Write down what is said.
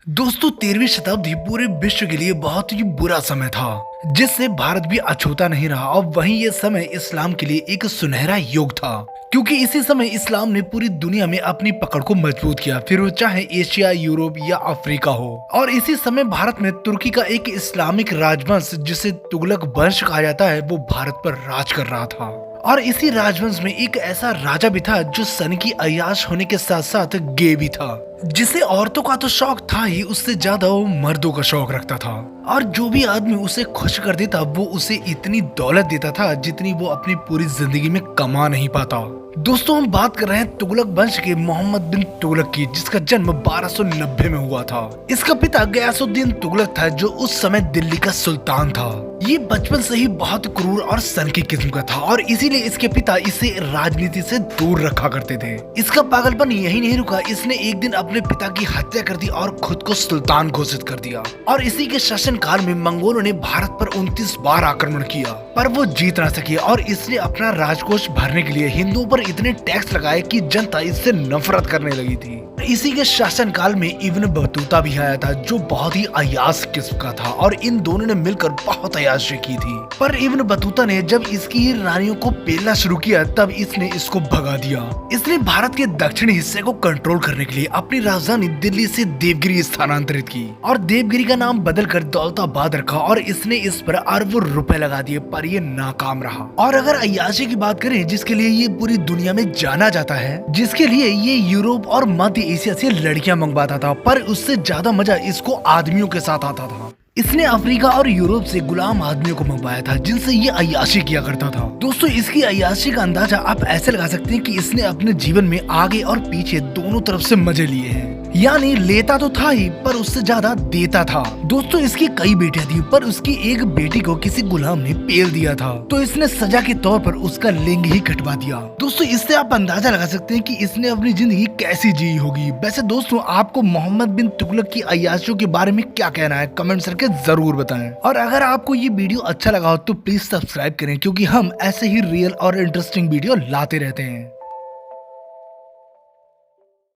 दोस्तों 13वीं शताब्दी पूरे विश्व के लिए बहुत ही बुरा समय था, जिससे भारत भी अछूता नहीं रहा। और वहीं ये समय इस्लाम के लिए एक सुनहरा युग था, क्योंकि इसी समय इस्लाम ने पूरी दुनिया में अपनी पकड़ को मजबूत किया, फिर वो चाहे एशिया, यूरोप या अफ्रीका हो। और इसी समय भारत में तुर्की का एक इस्लामिक राजवंश, जिसे तुगलक वंश कहा जाता है, वो भारत पर राज कर रहा था। और इसी राजवंश में एक ऐसा राजा भी था जो सन की अय्याश होने के साथ साथ गे भी था, जिसे औरतों का तो शौक था ही, उससे ज्यादा वो मर्दों का शौक रखता था। और जो भी आदमी उसे खुश कर देता वो उसे इतनी दौलत देता था जितनी वो अपनी पूरी जिंदगी में कमा नहीं पाता। दोस्तों हम बात कर रहे हैं तुगलक वंश के मोहम्मद बिन तुगलक की, जिसका जन्म 1290 में हुआ था। इसका पिता गयासुद्दीन तुगलक था, जो उस समय दिल्ली का सुल्तान था। ये बचपन से ही बहुत क्रूर और सन की किस्म का था, और इसीलिए इसके पिता इसे राजनीति से दूर रखा करते थे। इसका पागलपन यही नहीं रुका, इसने एक दिन अपने पिता की हत्या कर दी और खुद को सुल्तान घोषित कर दिया। और इसी के शासन काल में मंगोलों ने भारत पर 29 बार आक्रमण किया, पर वो जीत ना सके। और इसने अपना राजकोष भरने के लिए हिंदुओं पर इतने टैक्स लगाए कि जनता इससे नफरत करने लगी थी। इसी के शासन काल में इब्न बतूता भी आया था, जो बहुत ही अयास किस्म का था, और इन दोनों ने मिलकर बहुत अयाशी की थी। पर इब्न बतूता ने जब इसकी रानियों को पेलना शुरू किया, तब इसने इसको भगा दिया। इसने भारत के दक्षिणी हिस्से को कंट्रोल करने के लिए अपनी राजधानी दिल्ली से देवगिरी स्थानांतरित की, और देवगिरी का नाम बदलकर दौलताबाद रखा। और इसने इस पर अरबों रुपए लगा दिए, पर ये नाकाम रहा। और अगर अय्याशी की बात करें, जिसके लिए ये पूरी दुनिया में जाना जाता है, जिसके लिए ये यूरोप और मध्य एशिया से लड़कियां मंगवाता था, पर उससे ज्यादा मजा इसको आदमियों के साथ आता था। इसने अफ्रीका और यूरोप से गुलाम आदमियों को मंगवाया था, जिनसे ये अय्याशी किया करता था। दोस्तों इसकी अय्याशी का अंदाजा आप ऐसे लगा सकते हैं कि इसने अपने जीवन में आगे और पीछे दोनों तरफ से मजे लिए हैं। यानी लेता तो था ही, पर उससे ज्यादा देता था। दोस्तों इसकी कई बेटियां थी, पर उसकी एक बेटी को किसी गुलाम ने पेल दिया था, तो इसने सजा के तौर पर उसका लिंग ही कटवा दिया। दोस्तों इससे आप अंदाजा लगा सकते हैं कि इसने अपनी जिंदगी कैसी जी होगी। वैसे दोस्तों आपको मोहम्मद बिन तुगलक की अय्याशियों के बारे में क्या कहना है, कमेंट करके जरूर बताएं। और अगर आपको ये वीडियो अच्छा लगा हो तो प्लीज सब्सक्राइब करें, क्योंकि हम ऐसे ही रियल और इंटरेस्टिंग वीडियो लाते रहते हैं।